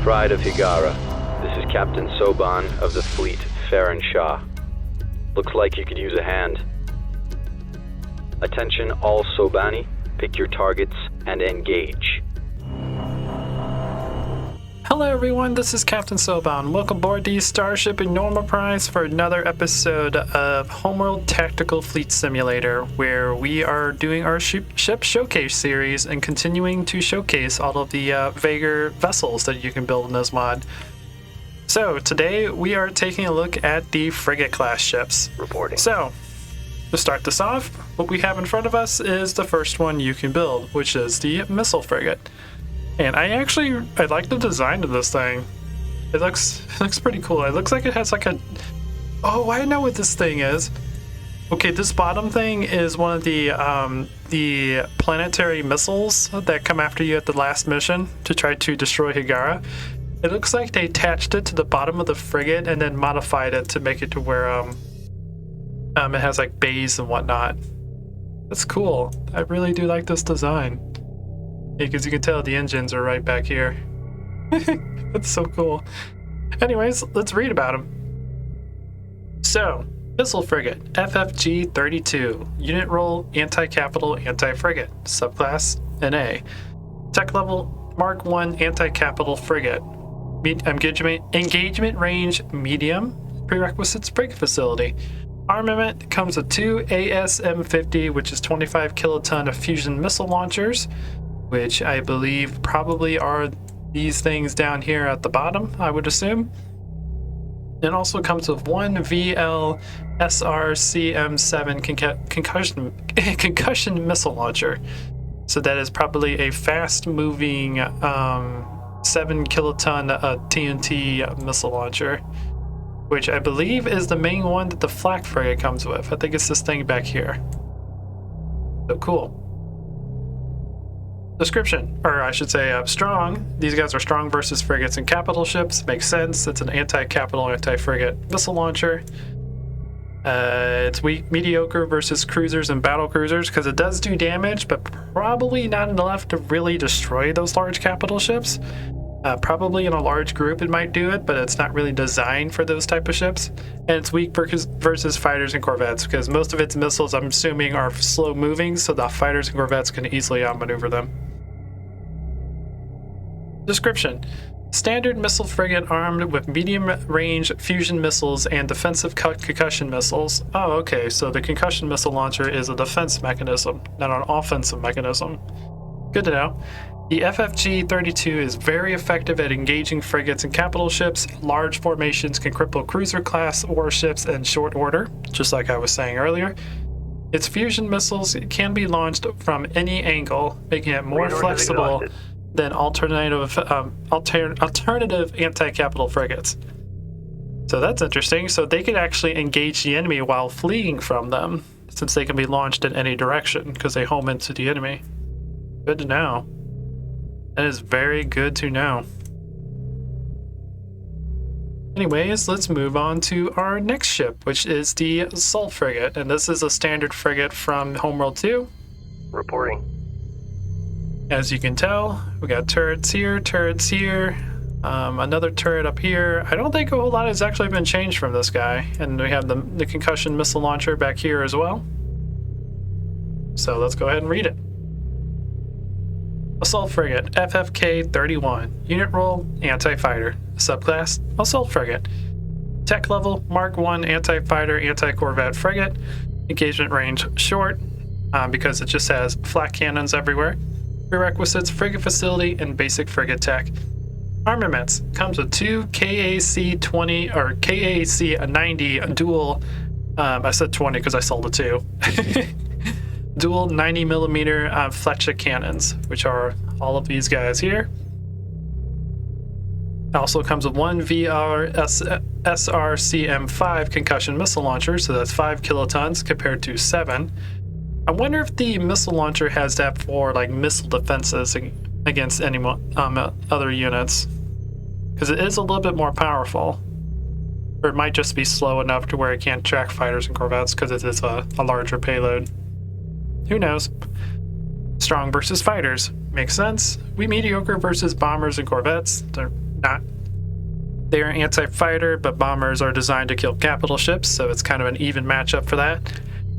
Pride of Higara. This is Captain Soban of the fleet, Farron Shah. Looks like you could use a hand. Attention all Sobani, pick your targets and engage. Hello everyone, this is Captain Soban. Welcome aboard the Starship Normal Prize for another episode of Homeworld Tactical Fleet Simulator, where we are doing our ship showcase series and continuing to showcase all of the Vaygr vessels that you can build in this mod. So today we are taking a look at the Frigate class ships. Reporting. So, to start this off, what we have in front of us is the first one you can build, which is the Missile Frigate. And I like the design of this thing. It looks pretty cool. It looks like it has like a... Oh, I know what this thing is. Okay, this bottom thing is one of the planetary missiles that come after you at the last mission to try to destroy Higara. It looks like they attached it to the bottom of the frigate and then modified it to make it to where it has like bays and whatnot. That's cool. I really do like this design. Because you can tell the engines are right back here. That's so cool. Anyways, let's read about them. So, Missile Frigate, FFG-32. Unit role, Anti-Capital, Anti-Frigate. Subclass, NA. Tech level, Mark 1 Anti-Capital Frigate. Engagement range, medium. Prerequisites, frigate facility. Armament comes with 2 ASM-50, which is 25 kiloton of fusion missile launchers, which I believe probably are these things down here at the bottom, I would assume. It also comes with 1 VL SRCM-7 concussion missile launcher. So that is probably a fast-moving 7 kiloton TNT missile launcher, which I believe is the main one that the flak frigate comes with. I think it's this thing back here. So cool. Description, or I should say strong. These guys are strong versus frigates and capital ships. Makes sense. It's an anti-capital, anti-frigate missile launcher. It's weak, mediocre versus cruisers and battle cruisers because it does do damage, but probably not enough to really destroy those large capital ships. Probably in a large group it might do it, but it's not really designed for those type of ships. And it's weak versus fighters and corvettes because most of its missiles, I'm assuming, are slow moving, so the fighters and corvettes can easily outmaneuver them. Description. Standard missile frigate armed with medium-range fusion missiles and defensive concussion missiles. Oh, okay, so the concussion missile launcher is a defense mechanism, not an offensive mechanism. Good to know. The FFG-32 is very effective at engaging frigates and capital ships. Large formations can cripple cruiser-class warships in short order, just like I was saying earlier. Its fusion missiles can be launched from any angle, making it more flexible than alternative anti-capital frigates. So that's interesting. So they can actually engage the enemy while fleeing from them, since they can be launched in any direction because they home into the enemy. Good to know. That is very good to know. Anyways, let's move on to our next ship, which is the Assault Frigate, and this is a standard frigate from Homeworld 2. Reporting. As you can tell, we got turrets here, another turret up here. I don't think a whole lot has actually been changed from this guy. And we have the concussion missile launcher back here as well. So let's go ahead and read it. Assault Frigate, FFK-31. Unit role, Anti-Fighter. Subclass, Assault Frigate. Tech level, Mark 1 Anti-Fighter, Anti-Corvette Frigate. Engagement range, short, because it just has flak cannons everywhere. Prerequisites, frigate facility, and basic frigate tech. Armaments comes with 2 KAC-20 or KAC-90 dual. I said 20 because I sold the 2. Dual 90mm Fletcher cannons, which are all of these guys here. It also comes with 1 SRCM-5 concussion missile launcher, so that's 5 kilotons compared to 7. I wonder if the missile launcher has that for like missile defenses against any other units, because it is a little bit more powerful. Or it might just be slow enough to where it can't track fighters and corvettes because it is a larger payload. Who knows? Strong versus fighters. Makes sense. We mediocre versus bombers and corvettes. They're not. They are anti-fighter, but bombers are designed to kill capital ships, so it's kind of an even matchup for that.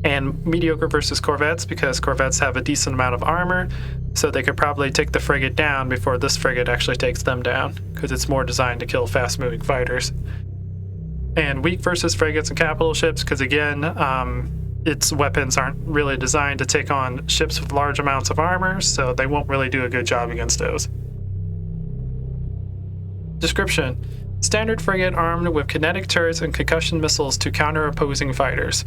And mediocre versus corvettes, because corvettes have a decent amount of armor, so they could probably take the frigate down before this frigate actually takes them down, because it's more designed to kill fast-moving fighters. And weak versus frigates and capital ships, because again, its weapons aren't really designed to take on ships with large amounts of armor, so they won't really do a good job against those. Description: standard frigate armed with kinetic turrets and concussion missiles to counter opposing fighters.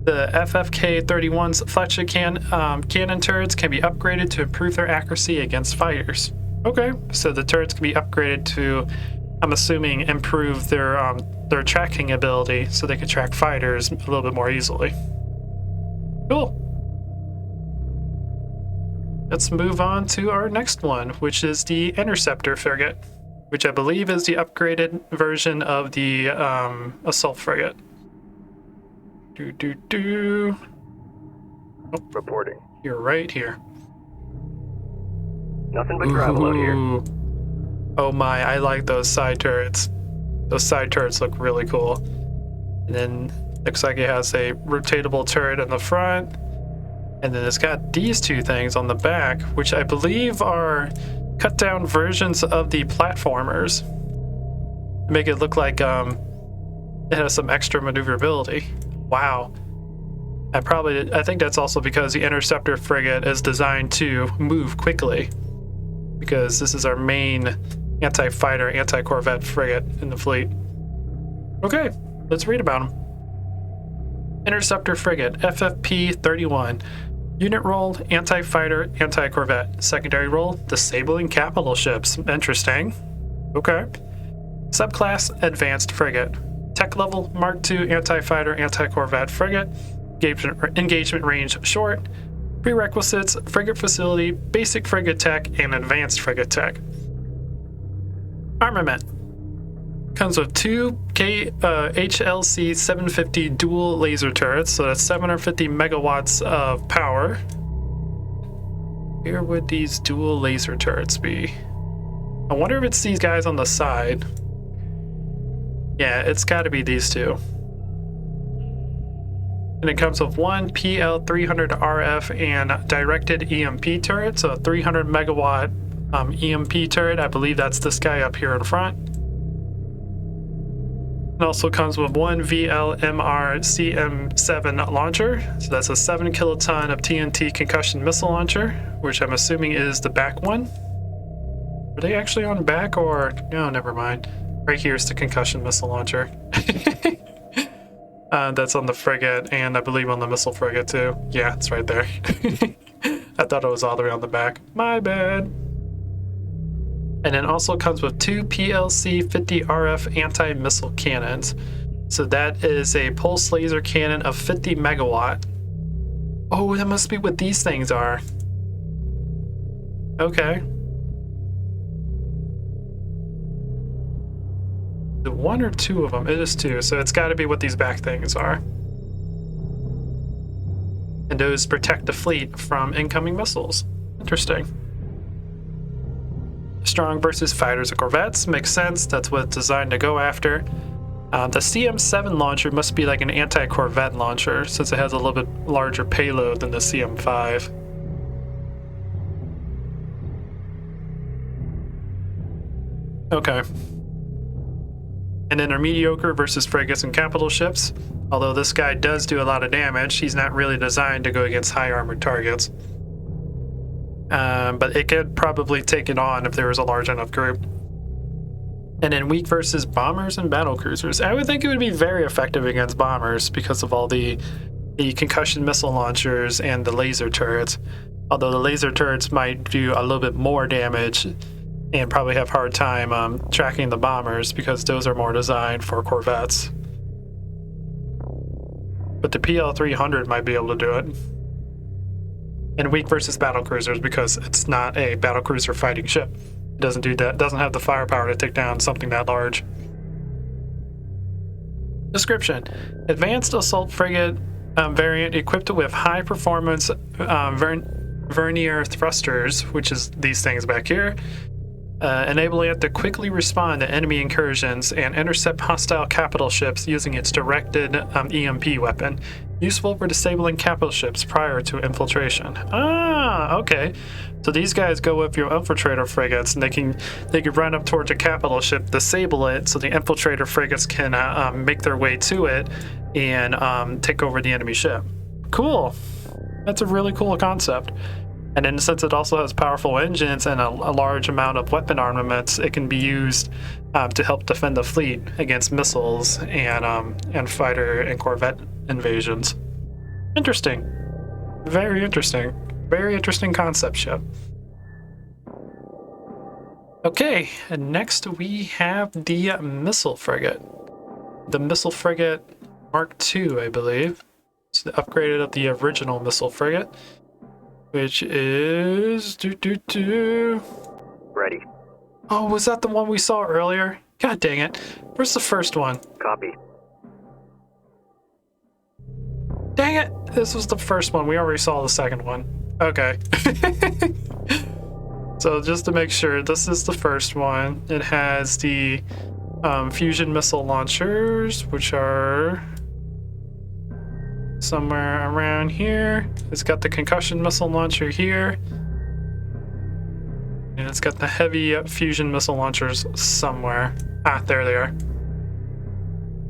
The FFK-31's Fletcher cannon turrets can be upgraded to improve their accuracy against fighters. Okay, so the turrets can be upgraded to, I'm assuming, improve their tracking ability so they can track fighters a little bit more easily. Cool. Let's move on to our next one, which is the Interceptor frigate, which I believe is the upgraded version of the assault frigate. Oh, Reporting. you're right here. Nothing but gravel out here. Ooh. Oh my, I like those side turrets. Those side turrets look really cool. And then looks like it has a rotatable turret in the front. And then it's got these two things on the back, which I believe are cut down versions of the platformers. Make it look like it has some extra maneuverability. Wow. I think that's also because the Interceptor frigate is designed to move quickly, because this is our main anti-fighter, anti-corvette frigate in the fleet. Okay, let's read about them. Interceptor frigate, FFP-31. Unit role, anti-fighter, anti-corvette. Secondary role, disabling capital ships. Interesting. Okay. Subclass, advanced frigate. Tech level, Mark II anti-fighter, anti-corvette frigate. Engagement range short. Prerequisites, frigate facility, basic frigate tech, and advanced frigate tech. Armament. Comes with two HLC 750 dual laser turrets, so that's 750 megawatts of power. Where would these dual laser turrets be? I wonder if it's these guys on the side. Yeah, it's got to be these two. And it comes with one PL300RF and directed EMP turret, so a 300 megawatt EMP turret. I believe that's this guy up here in front. It also comes with one VLMR CM7 launcher, so that's a 7 kiloton of TNT concussion missile launcher, which I'm assuming is the back one. Are they actually on back, or no? Never mind. Right here's the concussion missile launcher. That's on the frigate, and I believe on the missile frigate too. Yeah, it's right there. I thought it was all the way on the back. My bad. And then also comes with two PLC 50 RF anti-missile cannons. So that is a pulse laser cannon of 50 megawatt. Oh, that must be what these things are. Okay. The one or two of them? It is two, so it's got to be what these back things are. And those protect the fleet from incoming missiles. Interesting. Strong versus fighters and corvettes makes sense. That's what it's designed to go after. The CM7 launcher must be like an anti-corvette launcher, since it has a little bit larger payload than the CM5. Okay. And then our mediocre versus frigates and capital ships. Although this guy does do a lot of damage, he's not really designed to go against high armored targets. But it could probably take it on if there was a large enough group. And then weak versus bombers and battle cruisers. I would think it would be very effective against bombers because of all the concussion missile launchers and the laser turrets. Although the laser turrets might do a little bit more damage and probably have a hard time tracking the bombers because those are more designed for corvettes. But the PL300 might be able to do it. And weak versus battle cruisers because it's not a battle cruiser fighting ship. It doesn't do that. Doesn't have the firepower to take down something that large. Description: advanced assault frigate variant equipped with high performance vernier thrusters, which is these things back here, enabling it to quickly respond to enemy incursions and intercept hostile capital ships using its directed EMP weapon, useful for disabling capital ships prior to infiltration. Ah, okay. So these guys go with your Infiltrator frigates, and they can run up towards a capital ship, disable it, so the Infiltrator frigates can make their way to it and take over the enemy ship. Cool. That's a really cool concept. And then since it also has powerful engines and a large amount of weapon armaments, it can be used to help defend the fleet against missiles and fighter and corvette invasions. Interesting. Very interesting. Very interesting concept ship. Okay, and next we have the missile frigate. The missile frigate Mark II, I believe. It's the upgraded of the original missile frigate, which is Ready. Oh, was that the one we saw earlier? God dang it. Where's the first one? Copy. Dang it. This was the first one. We already saw the second one. Okay. So just to make sure, this is the first one. It has the fusion missile launchers, which are somewhere around here. It's got the concussion missile launcher here. And it's got the heavy fusion missile launchers somewhere. Ah, there they are.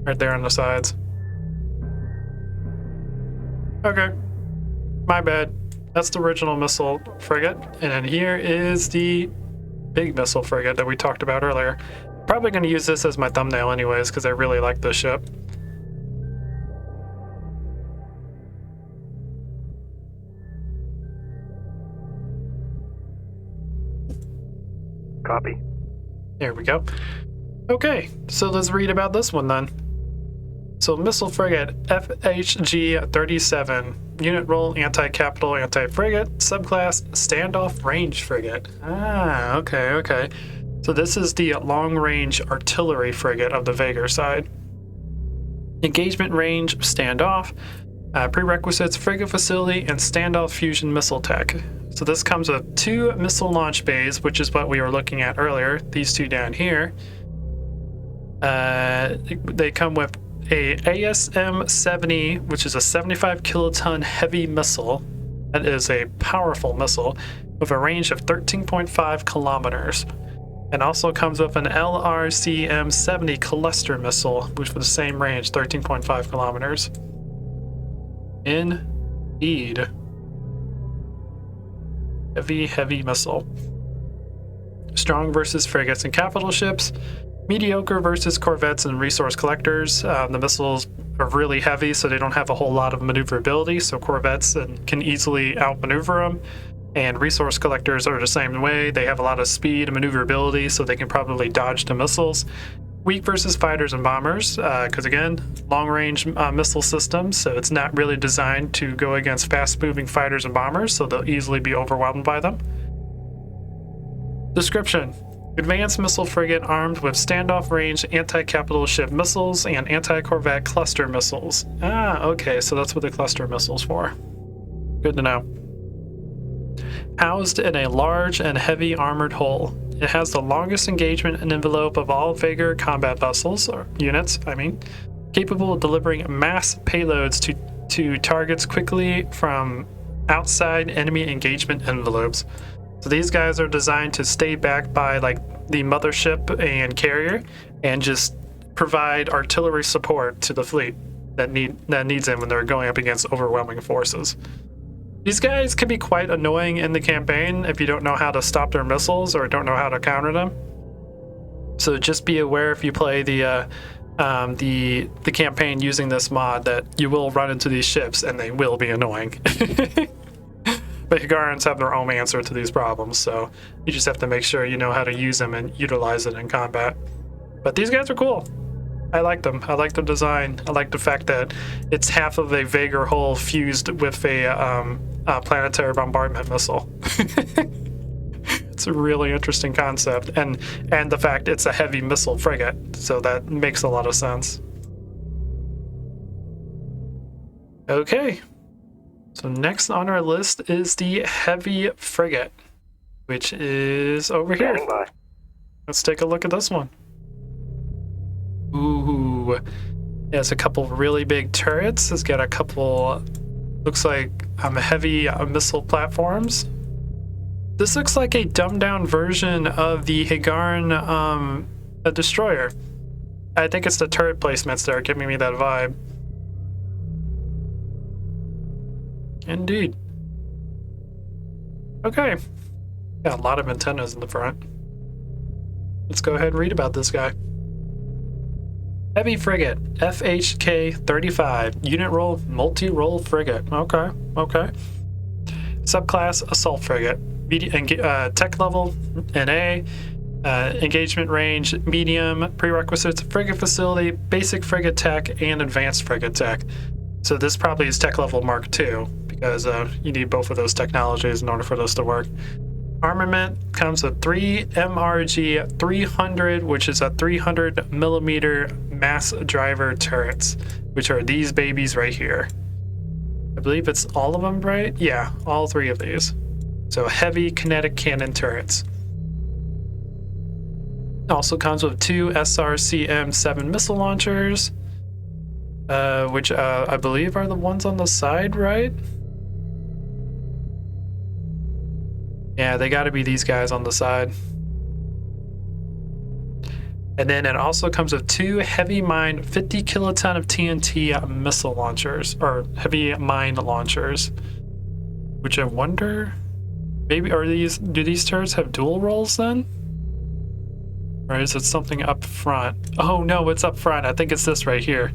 Right there on the sides. Okay. My bad. That's the original missile frigate. And then here is the big missile frigate that we talked about earlier. Probably going to use this as my thumbnail anyways, because I really like this ship. Copy. There we go. Okay, so let's read about this one then. So missile frigate FHG-37, unit role anti-capital anti-frigate, subclass standoff range frigate. Ah, okay. So this is the long-range artillery frigate of the Vaygr side. Engagement range standoff, prerequisites frigate facility and standoff fusion missile tech. So this comes with 2 missile launch bays, which is what we were looking at earlier, these 2 down here. They come with a ASM-70, which is a 75 kiloton heavy missile. That is a powerful missile with a range of 13.5 kilometers. And also comes with an LRCM-70 cluster missile, which for the same range, 13.5 kilometers. Indeed. Heavy missile. Strong versus frigates and capital ships. Mediocre versus corvettes and resource collectors. The missiles are really heavy, so they don't have a whole lot of maneuverability, so corvettes can easily outmaneuver them. And resource collectors are the same way. They have a lot of speed and maneuverability, so they can probably dodge the missiles. Weak versus fighters and bombers, because again, long-range missile systems, so it's not really designed to go against fast-moving fighters and bombers, so they'll easily be overwhelmed by them. Description. Advanced missile frigate armed with standoff range anti-capital ship missiles and anti-corvette cluster missiles. Ah, okay, so that's what the cluster missiles for. Good to know. Housed in a large and heavy armored hull. It has the longest engagement and envelope of all Vaygr combat vessels, or units, capable of delivering mass payloads to targets quickly from outside enemy engagement envelopes. So these guys are designed to stay back by like the mothership and carrier and just provide artillery support to the fleet that needs them when they're going up against overwhelming forces. These guys can be quite annoying in the campaign if you don't know how to stop their missiles or don't know how to counter them. So just be aware if you play the campaign using this mod that you will run into these ships and they will be annoying. But Higarans have their own answer to these problems, so you just have to make sure you know how to use them and utilize it in combat. But these guys are cool. I like them. I like the design. I like the fact that it's half of a Vaygr hull fused with a planetary bombardment missile. It's a really interesting concept, and the fact it's a heavy missile frigate, so that makes a lot of sense. Okay. So next on our list is the heavy frigate, which is over here. Standing by. Let's take a look at this one. Ooh, it has a couple really big turrets. It's got a couple, looks like heavy missile platforms. This looks like a dumbed down version of the Higarn destroyer. I think it's the turret placements that are giving me that vibe. Indeed. Okay. Got a lot of antennas in the front. Let's go ahead and read about this guy. Heavy Frigate, FHK 35, unit role, multi-role frigate. Okay, okay. Subclass, Assault Frigate. Tech level, NA. Engagement range, medium. Prerequisites, frigate facility, basic frigate tech, and advanced frigate tech. So this probably is tech level Mark II, because you need both of those technologies in order for this to work. Armament comes with 3 MRG 300, which is a 300 millimeter mass driver turrets, which are these babies right here. I believe it's all of them, right? Yeah, all 3 of these. So heavy kinetic cannon turrets. Also comes with 2 SRCM-7 missile launchers, which I believe are the ones on the side, right? Yeah, they gotta be these guys on the side. And then it also comes with 2 heavy mine 50 kiloton of TNT missile launchers, or heavy mine launchers. Which I wonder, maybe do these turrets have dual rolls then? Or is it something up front? Oh no, it's up front. I think it's this right here.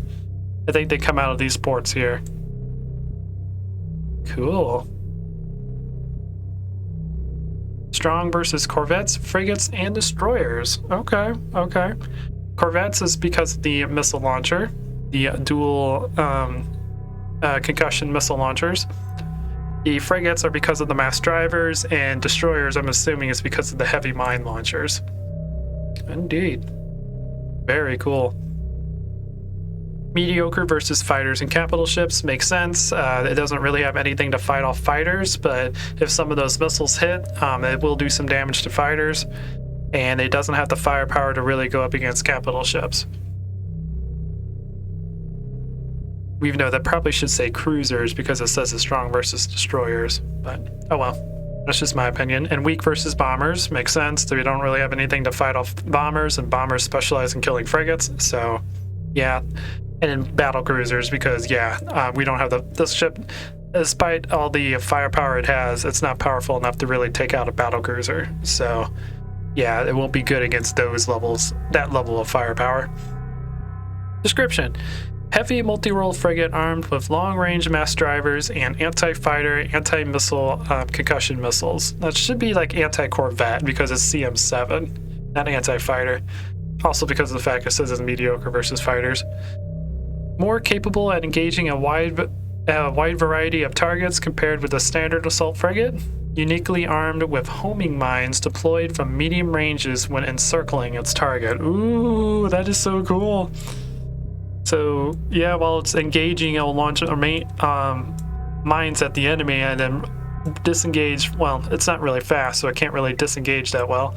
I think they come out of these ports here. Cool. Strong versus corvettes, frigates, and destroyers. Okay, okay. Corvettes is because of the missile launcher, the dual concussion missile launchers. The frigates are because of the mass drivers, and destroyers, I'm assuming, is because of the heavy mine launchers. Indeed. Very cool. Mediocre versus fighters and capital ships makes sense. It doesn't really have anything to fight off fighters, but if some of those missiles hit, it will do some damage to fighters, and it doesn't have the firepower to really go up against capital ships. We know that probably should say cruisers because it says it's strong versus destroyers, but oh well. That's just my opinion. And weak versus bombers makes sense. We don't really have anything to fight off bombers, and bombers specialize in killing frigates, so yeah. And in battle cruisers, because we don't have this ship, despite all the firepower it has, it's not powerful enough to really take out a battle cruiser. So yeah, it won't be good against those levels, that level of firepower. Description: heavy multi-role frigate armed with long-range mass drivers and anti-fighter, anti-missile concussion missiles. That should be like anti-corvette because it's CM7, not anti-fighter. Also because of the fact it says it's mediocre versus fighters. More capable at engaging a wide variety of targets compared with a standard assault frigate. Uniquely armed with homing mines deployed from medium ranges when encircling its target. Ooh, that is so cool. So yeah, while it's engaging, it'll launch mines at the enemy and then disengage. Well, it's not really fast, so it can't really disengage that well.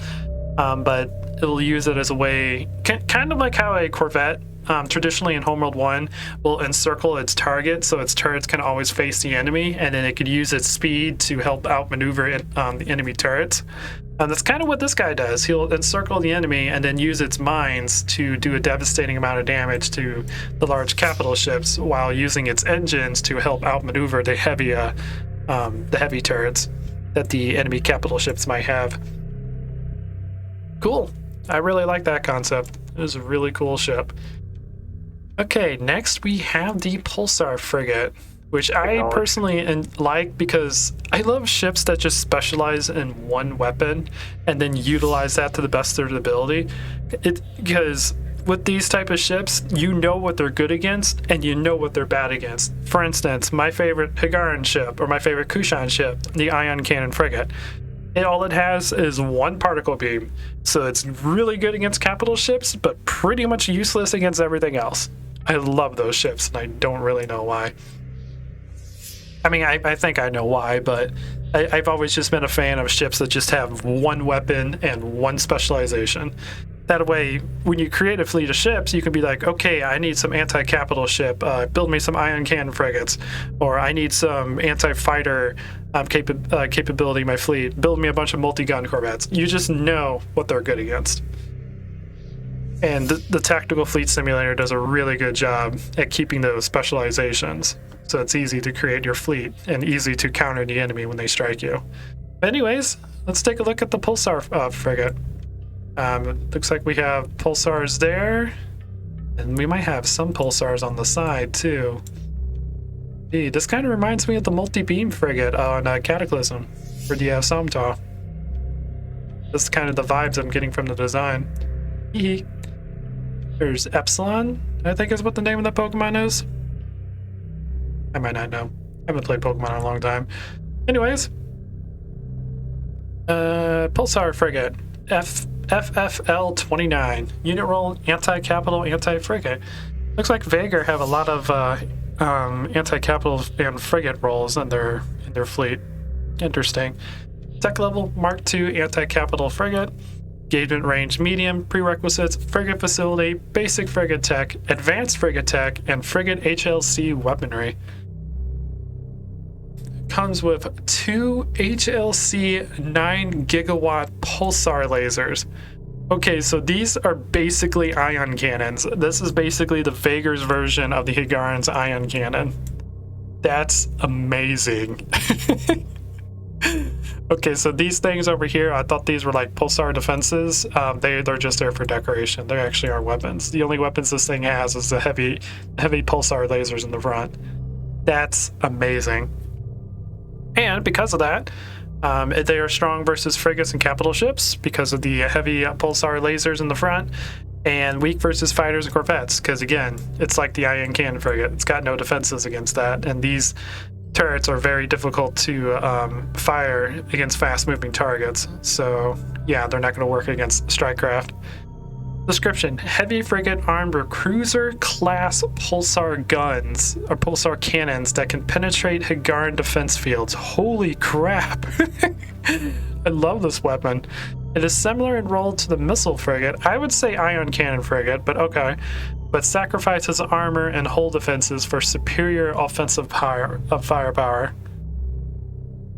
But it'll use it as a way, kind of like how a corvette traditionally in Homeworld 1 will encircle its target so its turrets can always face the enemy, and then it could use its speed to help outmaneuver the enemy turrets. And that's kind of what this guy does. He'll encircle the enemy and then use its mines to do a devastating amount of damage to the large capital ships while using its engines to help outmaneuver the heavy turrets that the enemy capital ships might have. Cool. I really like that concept. It was a really cool ship. Okay, next we have the Pulsar frigate, which I personally like because I love ships that just specialize in one weapon and then utilize that to the best of their ability. Because with these type of ships, you know what they're good against and you know what they're bad against. For instance, my favorite Higarn ship, or my favorite Kushan ship, the Ion Cannon frigate. All it has is one particle beam, so it's really good against capital ships, but pretty much useless against everything else. I love those ships, and I don't really know why. I mean, I think I know why, but I've always just been a fan of ships that just have one weapon and one specialization. That way, when you create a fleet of ships, you can be like, okay, I need some anti-capital ship, build me some ion cannon frigates, or I need some anti-fighter capability in my fleet, build me a bunch of multi-gun corvettes. You just know what they're good against. And the Tactical Fleet Simulator does a really good job at keeping those specializations. So it's easy to create your fleet and easy to counter the enemy when they strike you. But anyways, let's take a look at the Pulsar frigate. Looks like we have Pulsars there. And we might have some Pulsars on the side too. Gee, this kind of reminds me of the multi-beam frigate on Cataclysm for the Somta. This is kind of the vibes I'm getting from the design. Hee. There's Epsilon, I think is what the name of that Pokemon is. I might not know. I haven't played Pokemon in a long time. Anyways. Pulsar frigate. FFL-29. Unit role, anti-capital, anti-frigate. Looks like Vaygr have a lot of anti-capital and frigate roles in their fleet. Interesting. Tech level, Mark II anti-capital frigate. Engagement range medium, prerequisites, frigate facility, basic frigate tech, advanced frigate tech, and frigate HLC weaponry. Comes with 2 HLC 9 gigawatt pulsar lasers. Okay, so these are basically ion cannons. This is basically the Vaygur's version of the Higaran's ion cannon. That's amazing. Okay, so these things over here, I thought these were like pulsar defenses. They're just there for decoration. They actually are weapons. The only weapons this thing has is the heavy pulsar lasers in the front. That's amazing. And because of that, they are strong versus frigates and capital ships because of the heavy pulsar lasers in the front, and weak versus fighters and corvettes because, again, it's like the ion cannon frigate. It's got no defenses against that, and these turrets are very difficult to fire against fast-moving targets. So, yeah, they're not going to work against strike craft. Description: heavy frigate armed with cruiser-class pulsar guns, or pulsar cannons that can penetrate Higaran defense fields. Holy crap! I love this weapon. It is similar in role to the missile frigate. I would say ion cannon frigate, but okay. But sacrifices armor and hull defenses for superior offensive firepower.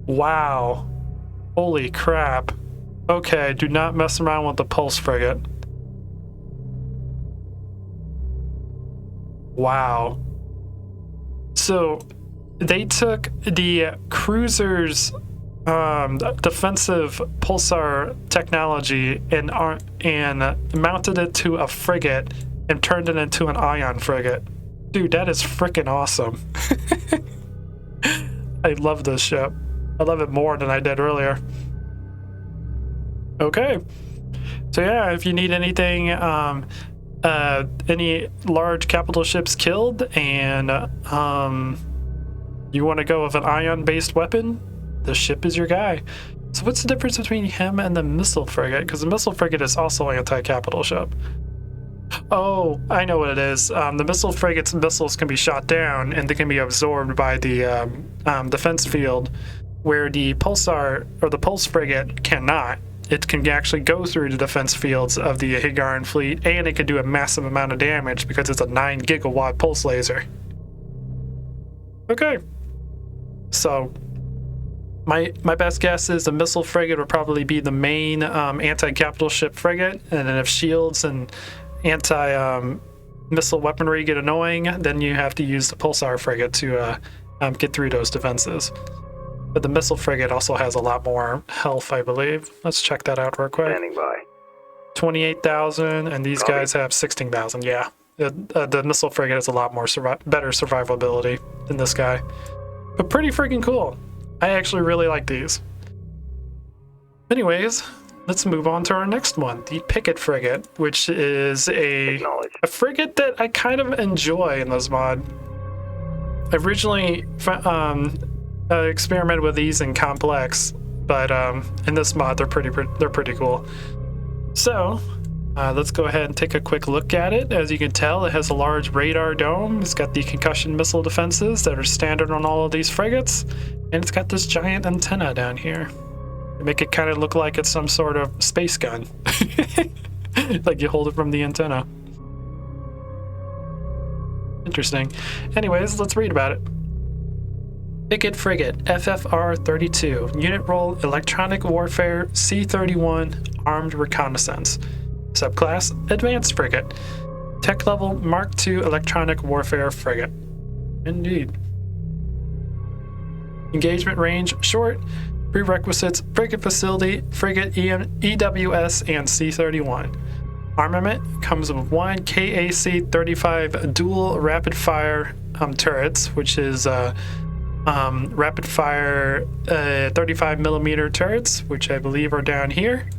Wow. Holy crap. Okay, do not mess around with the pulse frigate. Wow. So they took the cruiser's defensive pulsar technology and mounted it to a frigate and turned it into an ion frigate. Dude, that is freaking awesome. I love this ship. I love it more than I did earlier. Okay. So yeah, if you need anything, any large capital ships killed and you want to go with an ion-based weapon, this ship is your guy. So what's the difference between him and the missile frigate? Because the missile frigate is also an anti-capital ship. Oh, I know what it is. The missile frigate's missiles can be shot down and they can be absorbed by the defense field, where the pulsar or the pulse frigate cannot. It can actually go through the defense fields of the Higaran fleet, and it can do a massive amount of damage because it's a 9 gigawatt pulse laser. Okay. So my best guess is the missile frigate would probably be the main anti-capital ship frigate, and then if shields and anti-missile weaponry get annoying, then you have to use the pulsar frigate to get through those defenses. But the missile frigate also has a lot more health, I believe. Let's check that out real quick. Standing by. 28,000, and these guys have 16,000. Yeah, the missile frigate has a lot more better survivability than this guy. But pretty freaking cool. I actually really like these. Anyways, let's move on to our next one, the Picket frigate, which is a frigate that I kind of enjoy in this mod. I originally experimented with these in Complex, but in this mod they're pretty cool. So Let's go ahead and take a quick look at it. As you can tell, it has a large radar dome. It's got the concussion missile defenses that are standard on all of these frigates. And it's got this giant antenna down here. They make it kind of look like it's some sort of space gun. Like you hold it from the antenna. Interesting. Anyways, let's read about it. Picket Frigate, FFR-32, Unit Role Electronic Warfare C-31 Armed Reconnaissance. Subclass Advanced Frigate. Tech Level Mark II Electronic Warfare Frigate. Indeed. Engagement Range Short. Prerequisites Frigate Facility, Frigate EWS, and C-31. Armament comes with one KAC-35 dual rapid-fire turrets, which is rapid-fire 35mm turrets, which I believe are down here.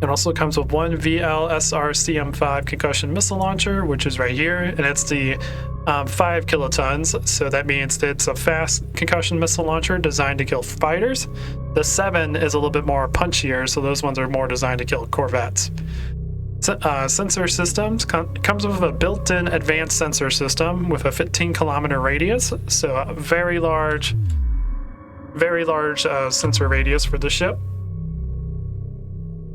It also comes with one VLSR-CM5 concussion missile launcher, which is right here, and it's the 5 kilotons, so that means that it's a fast concussion missile launcher designed to kill fighters. The 7 is a little bit more punchier, so those ones are more designed to kill corvettes. Sensor systems comes with a built-in advanced sensor system with a 15-kilometer radius, so a very large sensor radius for the ship.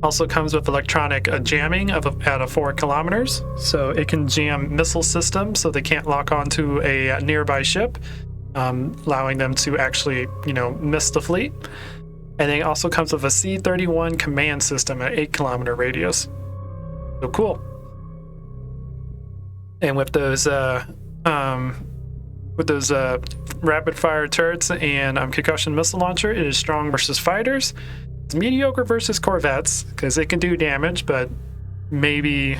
Also comes with electronic jamming at 4 kilometers, so it can jam missile systems so they can't lock onto a nearby ship, allowing them to actually, miss the fleet. And it also comes with a C-31 command system at 8-kilometer radius. So cool. And with those rapid-fire turrets and concussion missile launcher, it is strong versus fighters. It's mediocre versus corvettes, because it can do damage, but maybe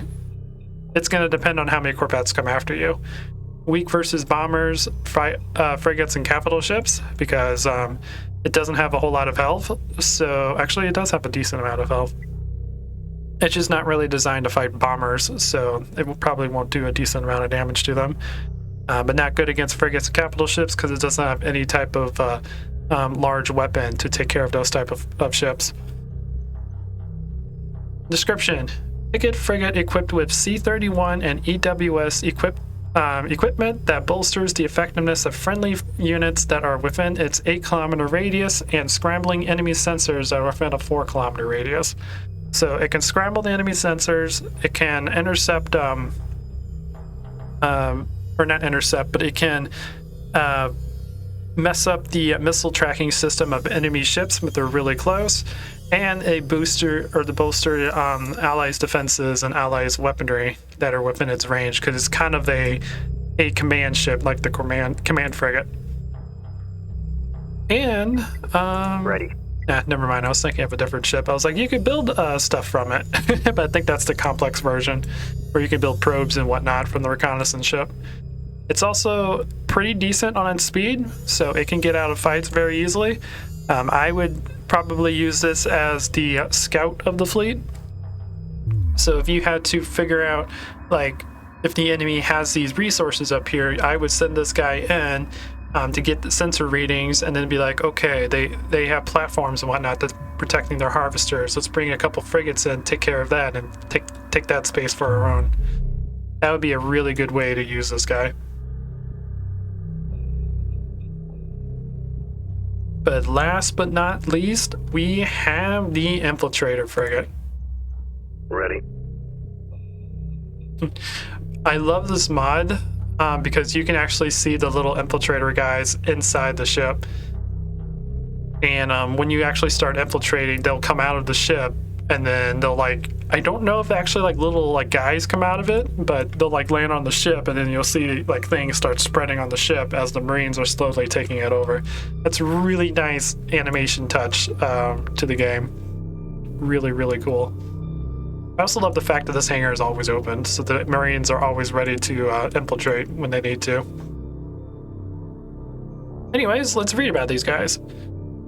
it's going to depend on how many corvettes come after you. Weak versus bombers, frigates, and capital ships, because it doesn't have a whole lot of health. So actually, it does have a decent amount of health. It's just not really designed to fight bombers, so it probably won't do a decent amount of damage to them. But not good against frigates and capital ships, because it doesn't have any type of large weapon to take care of those type of ships. Description: Picket frigate equipped with C-31 and EWS equipment that bolsters the effectiveness of friendly units that are within its 8-kilometer radius and scrambling enemy sensors that are within a 4-kilometer radius. So it can scramble the enemy sensors, it can intercept, or not intercept, but it can mess up the missile tracking system of enemy ships if they're really close, and a bolster allies' defenses and allies' weaponry that are within its range, because it's kind of a command ship, like the command frigate. And Ready. Nah, never mind. I was thinking of a different ship. I was like, you could build stuff from it, but I think that's the complex version, where you can build probes and whatnot from the reconnaissance ship. It's also pretty decent on its speed, so it can get out of fights very easily. I would probably use this as the scout of the fleet. So if you had to figure out, like, if the enemy has these resources up here, I would send this guy in to get the sensor readings, and then be like, okay, they have platforms and whatnot that's protecting their harvesters. Let's bring a couple frigates in, take care of that, and take that space for our own. That would be a really good way to use this guy. But last but not least, we have the Infiltrator frigate. Ready. I love this mod because you can actually see the little infiltrator guys inside the ship. And when you actually start infiltrating, they'll come out of the ship, and then they'll, like, I don't know if actually like little like guys come out of it, but they'll like land on the ship, and then you'll see like things start spreading on the ship as the Marines are slowly taking it over. That's a really nice animation touch to the game. Really, really cool. I also love the fact that this hangar is always open, so the Marines are always ready to infiltrate when they need to. Anyways, let's read about these guys.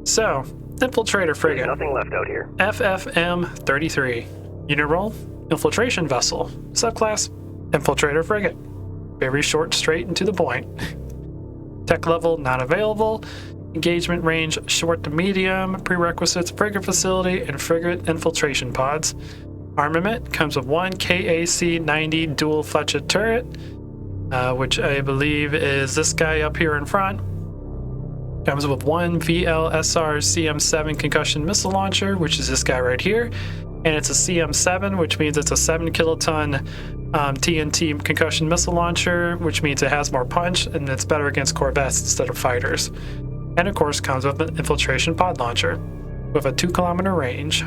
So, Infiltrator frigate. There's nothing left out here. FFM-33. Unit role, infiltration vessel. Subclass, Infiltrator frigate. Very short, straight, and to the point. Tech level, not available. Engagement range short to medium. Prerequisites: frigate facility and frigate infiltration pods. Armament comes with one KAC-90 dual fletched turret, which I believe is this guy up here in front. Comes with one VLSR CM7 concussion missile launcher, which is this guy right here. And it's a CM7, which means it's a 7 kiloton TNT concussion missile launcher, which means it has more punch and it's better against corvettes instead of fighters. And of course comes with an infiltration pod launcher with a 2-kilometer range.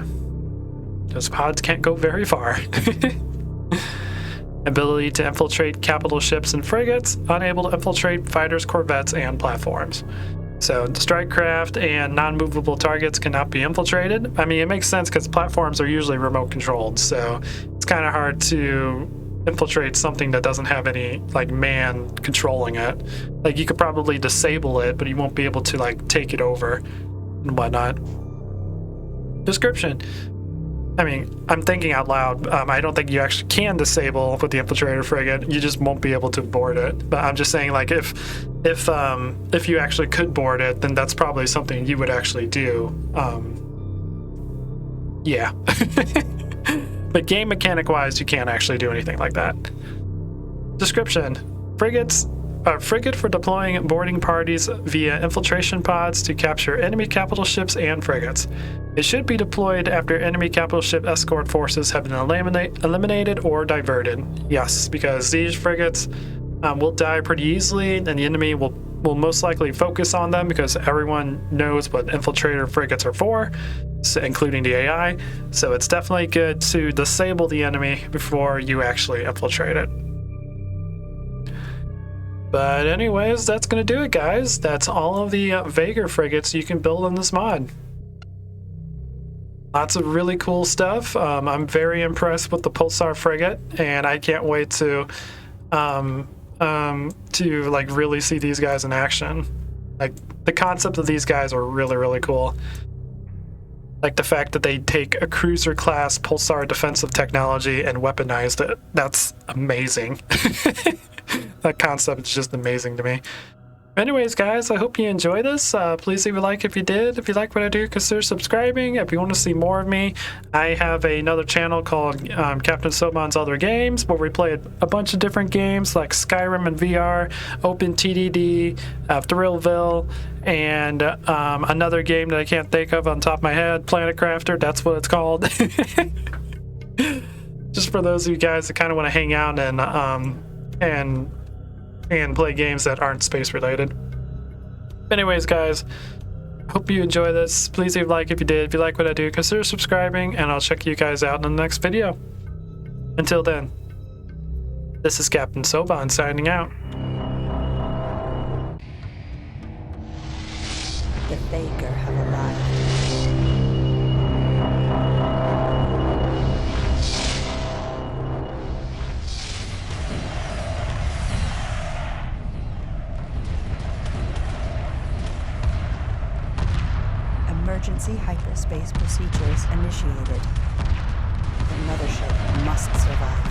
Those pods can't go very far. Ability to infiltrate capital ships and frigates, unable to infiltrate fighters, corvettes, and platforms. So strike craft and non-movable targets cannot be infiltrated. I mean, it makes sense because platforms are usually remote controlled, so it's kind of hard to infiltrate something that doesn't have any like man controlling it. Like you could probably disable it, but you won't be able to like take it over and whatnot. Description. I mean, I'm thinking out loud. I don't think you actually can disable with the Infiltrator frigate. You just won't be able to board it. But I'm just saying, like, if you actually could board it, then that's probably something you would actually do. Yeah. But game mechanic-wise, you can't actually do anything like that. Description: frigates. A frigate for deploying boarding parties via infiltration pods to capture enemy capital ships and frigates. It should be deployed after enemy capital ship escort forces have been eliminated or diverted. Yes, because these frigates will die pretty easily, and the enemy will most likely focus on them because everyone knows what infiltrator frigates are for, so including the AI. So it's definitely good to disable the enemy before you actually infiltrate it. But anyways, that's going to do it, guys. That's all of the Vaygr frigates you can build in this mod. Lots of really cool stuff. I'm very impressed with the Pulsar frigate, and I can't wait to like really see these guys in action. Like the concept of these guys are really, really cool. Like the fact that they take a cruiser class Pulsar defensive technology and weaponized it. That's amazing. That concept is just amazing to me. Anyways, guys, I hope you enjoy this. Please leave a like if you did. If you like what I do, consider subscribing. If you want to see more of me, I have another channel called Captain Soban's Other Games, where we play a bunch of different games like Skyrim and VR, Open TDD, Thrillville, and another game that I can't think of on top of my head, Planet Crafter. That's what it's called. Just for those of you guys that kind of want to hang out and play games that aren't space related. Anyways, guys, hope you enjoy this. Please leave a like if you did. If you like what I do, consider subscribing, and I'll check you guys out in the next video. Until then, this is Captain Soban signing out. The Vaygr have arrived. Emergency hyperspace procedures initiated. The mothership must survive.